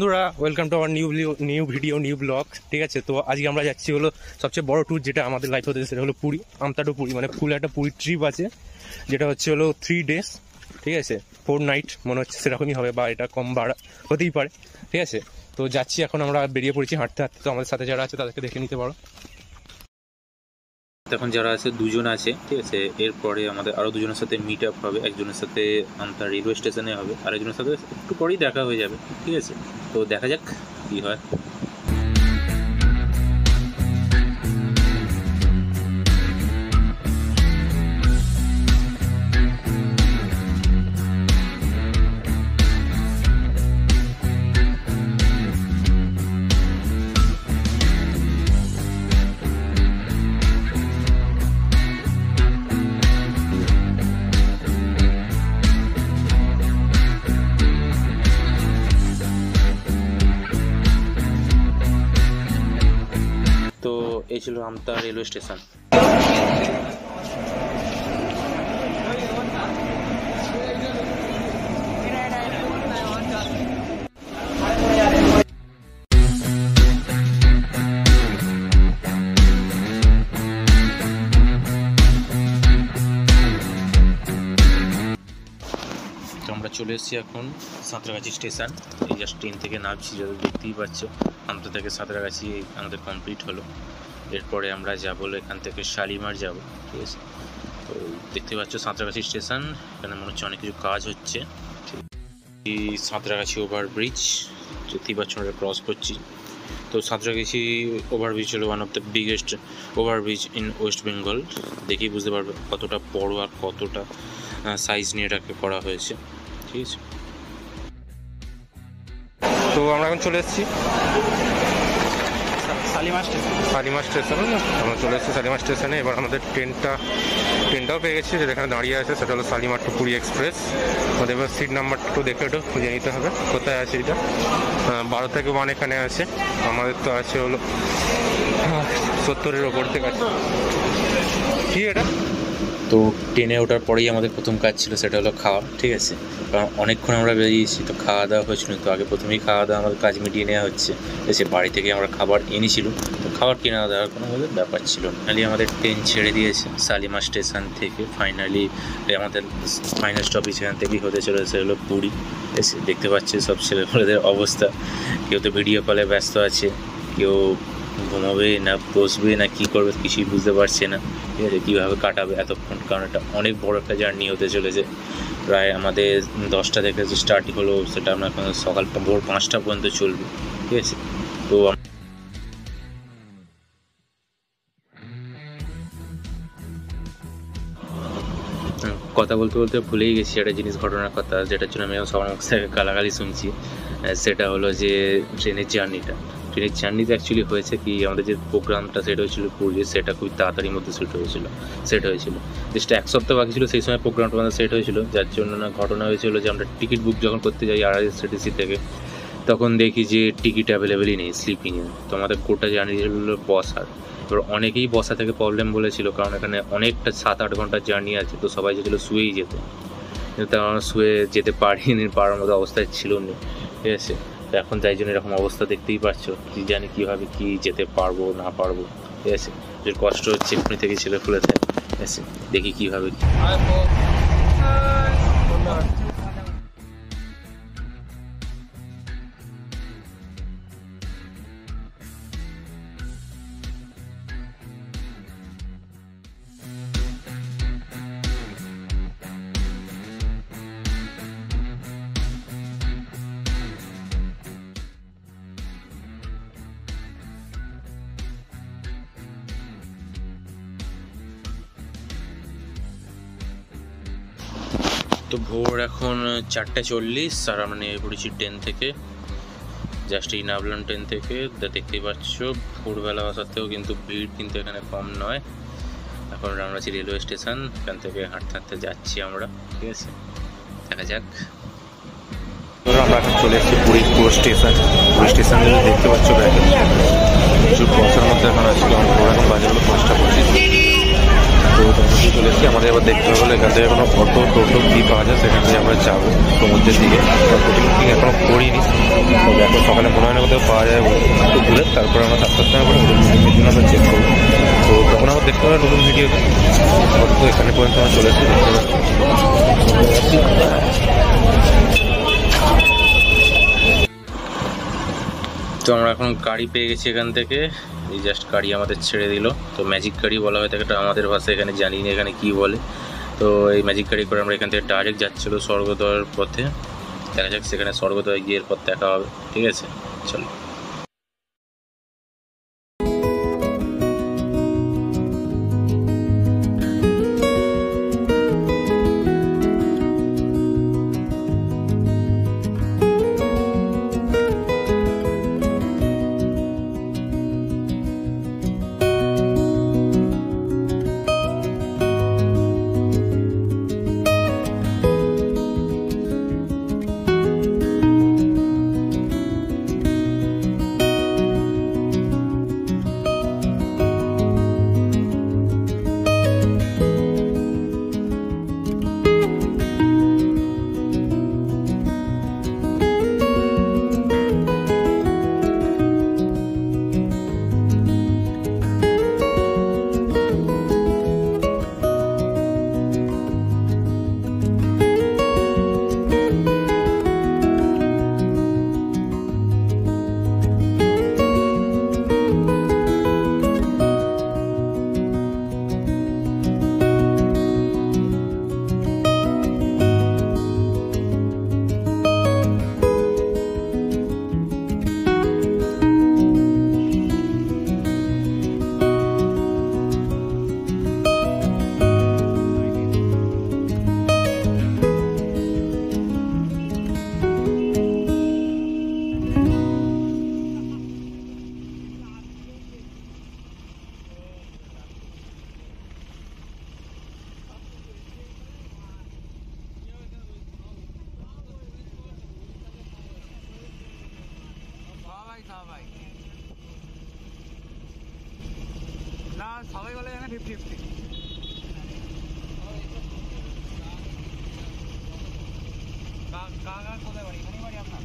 বন্ধুরা, welcome to our new video new blog. ঠিক আছে, তো আজকে আমরা যাচ্ছি হলো সবচেয়ে বড় ট্যুর যেটা আমাদের লাইফ হতে, সেটা হলো পুরী, আমতা টু পুরী। মানে ফুল একটা পুরী ট্রিপ আছে, যেটা হচ্ছে হলো 3 days। ঠিক আছে, 4 night মনে হচ্ছে সেরকমই হবে, বা এটা কম বাড়া হতেই পারে। ঠিক আছে, তো যাচ্ছি এখন, আমরা বেরিয়ে পড়েছি হাঁটতে হাঁটতে। তো আমাদের সাথে যারা আছে তাদেরকে দেখে নিতে পারো। এখন যারা আছে দুজন আছে, ঠিক আছে। এরপরে আমাদের আরও দুজনের সাথে মিট আপ হবে। একজনের সাথে আমতা রেলওয়ে স্টেশনে হবে, আর একজনের সাথে একটু পরেই দেখা হয়ে যাবে। ঠিক আছে, তো দেখা যাক কী হয়। তো এই ছিল আমতা রেলওয়ে স্টেশন। আমরা চলে এসেছি এখন সাঁতরাগাছি স্টেশন। এই জাস্ট ট্রেন থেকে নামছি, যত দেখতেই পাচ্ছ। আমতা থেকে সাঁতরাগাছি আমাদের কমপ্লিট হলো। এরপরে আমরা যাবো এখান থেকে শালিমার যাব। ঠিক আছে, তো দেখতে পাচ্ছ সাঁতরাগাছি স্টেশন। এখানে মনে হচ্ছে অনেক কিছু কাজ হচ্ছে। এই সাঁতরাগাছি ওভারব্রিজ দেখতেই পাচ্ছ, আমরা ক্রস করছি। তো সাঁতরাগাছি ওভারব্রিজ হলো one of the biggest overbridge in West Bengal. দেখেই বুঝতে পারবে কতটা বড় আর কতটা সাইজ নিয়ে এটাকে করা হয়েছে। ঠিক আছে, তো আমরা এখন চলে এসেছি শালিমার স্টেশনে। আমরা চলে এসেছি শালিমার স্টেশনে। এবার আমাদের ট্রেনটাও পেয়ে গেছি, যেটা এখানে দাঁড়িয়ে আছে, সেটা হলো শালিমার টু পুরী এক্সপ্রেস। আমাদের এবার সিট নাম্বারটা একটু দেখে একটু খুঁজে নিতে হবে কোথায় আছে। এটা 12 থেকে 1 এখানে আছে। আমাদের তো আছে হলো 70-এর ওপর থেকে আছে। কি এটা? তো ট্রেনে ওঠার পরেই আমাদের প্রথম কাজ ছিল, সেটা হলো খাওয়া। ঠিক আছে, কারণ অনেকক্ষণ আমরা বেরিয়েছি, তো খাওয়া দাওয়া হয়েছিল। তো আগে প্রথমেই খাওয়া দাওয়া আমাদের কাজ মিটিয়ে নেওয়া হচ্ছে। এসে বাড়ি থেকে আমরা খাবার এনেছিল, তো খাবার কেনা দেওয়ার কোনো ব্যাপার ছিল না। ফাইনালি আমাদের ট্রেন ছেড়ে দিয়েছে শালিমার স্টেশন থেকে। ফাইনালি আমাদের ফাইনাল স্টপেজ এখান থেকেই হতে চলেছে হলো পুরী। এসে দেখতে পাচ্ছে সব ছেলেমেয়েদের অবস্থা। কেউ তো ভিডিও কলে ব্যস্ত আছে, কেউ ঘুমাবে না বসবে না কী করবে কিছুই বুঝতে পারছে না। ঠিক আছে, কীভাবে কাটাবে এতক্ষণ, কারণ এটা অনেক বড় একটা জার্নি হতে চলেছে। প্রায় আমাদের 10টা থেকে যে স্টার্টিং হলো, সেটা আমরা এখন সকাল ভোর 5টা পর্যন্ত চলবে। ঠিক আছে, তো কথা বলতে বলতে ভুলেই গেছি একটা জিনিস, ঘটনার কথা, যেটার জন্য আমি সবার মুখ থেকে গালাগালি শুনছি। সেটা হলো যে ট্রেনের জার্নিতে অ্যাকচুয়ালি হয়েছে কি, আমাদের যে প্রোগ্রামটা সেট হয়েছিল পুরীর, সেটা খুব তাড়াতাড়ির মধ্যে সেট হয়েছিল। জাস্ট 1 সপ্তাহ বাকি ছিল, সেই সময় প্রোগ্রামটা আমাদের সেট হয়েছিল। যার জন্য না ঘটনা হয়েছিল যে আমরা টিকিট বুক যখন করতে যাই RRSTC থেকে, তখন দেখি যে টিকিট অ্যাভেলেবেলই নেই স্লিপিংয়ে। তো আমাদের গোটা জার্নি হলো বসার। এবার অনেকেই বসা থেকে প্রবলেম বলেছিল, কারণ এখানে অনেকটা 7-8 ঘন্টার জার্নি আছে। তো সবাই যেছিল শুয়েই যেতে, কিন্তু আমরা শুয়ে যেতে পারার মতো অবস্থায় ছিল না। ঠিক আছে, তো এখন তাই জন্য এরকম অবস্থা দেখতেই পাচ্ছ। কি জানি কীভাবে কি যেতে পারবো না পারবো। ঠিক আছে, যে কষ্ট হচ্ছে এক্ষুনি থেকে ছেলে খুলে দেয়। ঠিক আছে, দেখি কীভাবে কি। তো ভোর এখন 4:40, আর আমরা নেমে পড়েছি ট্রেন থেকে। জাস্ট এই নামলাম ট্রেন থেকে। দেখতেই পাচ্ছ ভোরবেলা আসাতেও কিন্তু ভিড় কিন্তু এখানে কম নয়। এখন আমরা আছি রেলওয়ে স্টেশন, এখান থেকে হাঁটতে হাঁটতে যাচ্ছি আমরা। ঠিক আছে, দেখা যাক। আমরা এখন চলে এসেছি পুরী স্টেশনে দেখতে পাচ্ছ প্রচুর বসার মধ্যে এখন আজকে এখন বাজে হলো 5টা 25। তো চলে এসেছি। আমাদের এবার দেখতে হলো এখান থেকে কোনো অটো টোটো কী পাওয়া যায় সেখান থেকে আমরা যাবো সমুদ্রের দিকে। বোটিং বুকিং এখনও করিনি, তবে এখন সকালে মনে হয় না কোথাও পাওয়া যায় একটু ঘুরে তারপরে আমরা 7টার সময় করে হোটেল বুকিংয়ের জন্য আমরা চেক করবো। তো তখন আমরা দেখতে পাবো নতুন ভিডিওতে। তো এখানে পর্যন্ত আমরা চলে এসেছি, দেখতে পাচ্ছি। তো আমরা এখন গাড়ি পেয়ে গেছি এখান থেকে, এই জাস্ট গাড়ি আমাদের ছেড়ে দিল। তো ম্যাজিক গাড়ি বলা হয় থাকে, এটা আমাদের ভাষায় এখানে জানি না এখানে কী বলে। তো এই ম্যাজিক গাড়ি করে আমরা এখান থেকে ডাইরেক্ট যাচ্ছিলো স্বর্গদ্বারের পথে। দেখা যাক সেখানে স্বর্গদ্বারে গিয়ে এরপর দেখা হবে, ঠিক আছে চলো। না সবাই বলে এখানে 50-50। কাকা কোথায় বাড়ি? এখানেই বাড়ি আপনার?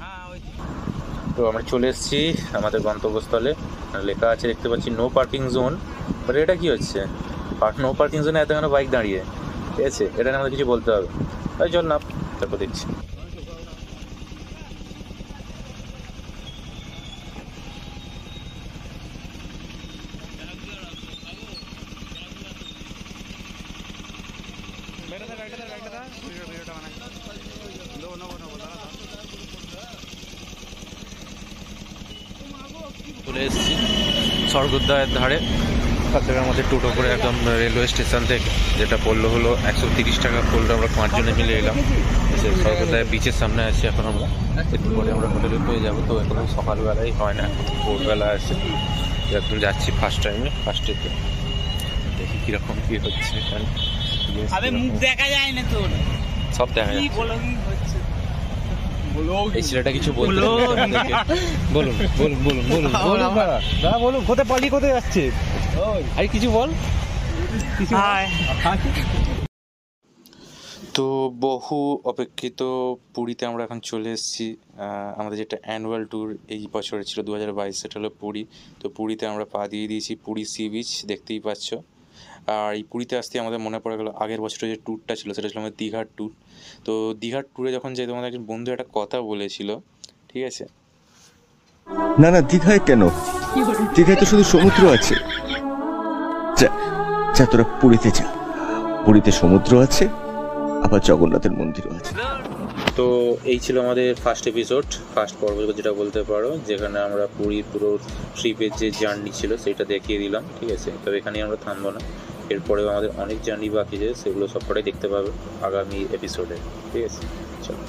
হ্যাঁ ওই তো আমরা চলে এসেছি আমাদের গন্তব্যস্থলে। লেখা আছে দেখতে পাচ্ছি নো পার্কিং জোন, বাট এটা কি হচ্ছে? নো পার্কিং জোনে এতখানি বাইক দাঁড়িয়ে, ঠিক আছে, এটা নিয়ে আমাদের কিছু বলতে হবে। তাই চল না, তারপর দেখছি। চলে এসেছি স্বর্গদ্বারের ধারে। তার থেকে আমাদের টোটো করে একদম রেলওয়ে স্টেশন থেকে, যেটা পড়লো হলো 130 টাকা পড়লো। আমরা 5 জনে মিলে এলাম। স্বর্গদ্বার বিচের সামনে আছি এখন আমরা। একটু পরে আমরা হোটেলে পেয়ে যাবো। তো এখন সকালবেলাই হয় না, এখন ভোরবেলা আছে। এখন যাচ্ছি ফার্স্ট টাইমে, ফার্স্টেতে দেখি কীরকম কী হচ্ছে এখানে। মুখ দেখা যায় না তোর, সব দেখা যাচ্ছে। এই ছেলেটা কিছু বলুন বলুন বলুন বলুন বলুন বলুন কোথায় পালিয়ে কোথায় যাচ্ছে? আরে কিছু বল। তো বহু অপেক্ষিত পুরীতে আমরা এখন চলে এসেছি। আমাদের যেটা অ্যানুয়াল ট্যুর এই বছরে ছিল 2022, সেটা হলো পুরী। তো পুরীতে আমরা পা দিয়ে দিয়েছি, পুরী সি বিচ দেখতেই পাচ্ছ। আর এই পুরীতে আসতে আমাদের মনে পড়ে গেলো আগের বছরে যে ট্যুরটা ছিল সেটা ছিল আমাদের দীঘার ট্যুর। তো দীঘার ট্যুরে যখন যাই, তোমাদের একজন বন্ধু একটা কথা বলেছিল, ঠিক আছে? না না, দীঘায় কেন? দীঘায় তো শুধু সমুদ্র আছে। যা তোরা পুরীতে যা, পুরীতে সমুদ্র আছে, আবার জগন্নাথের মন্দিরও আছে। তো এই ছিল আমাদের ফার্স্ট এপিসোড, ফার্স্ট পর্ব যেটা বলতে পারো, যেখানে আমরা পুরীর পুরো ট্রিপের যে জার্নি ছিল সেটা দেখিয়ে দিলাম, ঠিক আছে? তবে এখানেই আমরা থামবো না, এরপরেও আমাদের অনেক জার্নি বাকি আছে, সেগুলো সবকটাই দেখতে পাবে আগামী এপিসোডে, ঠিক আছে? চলো।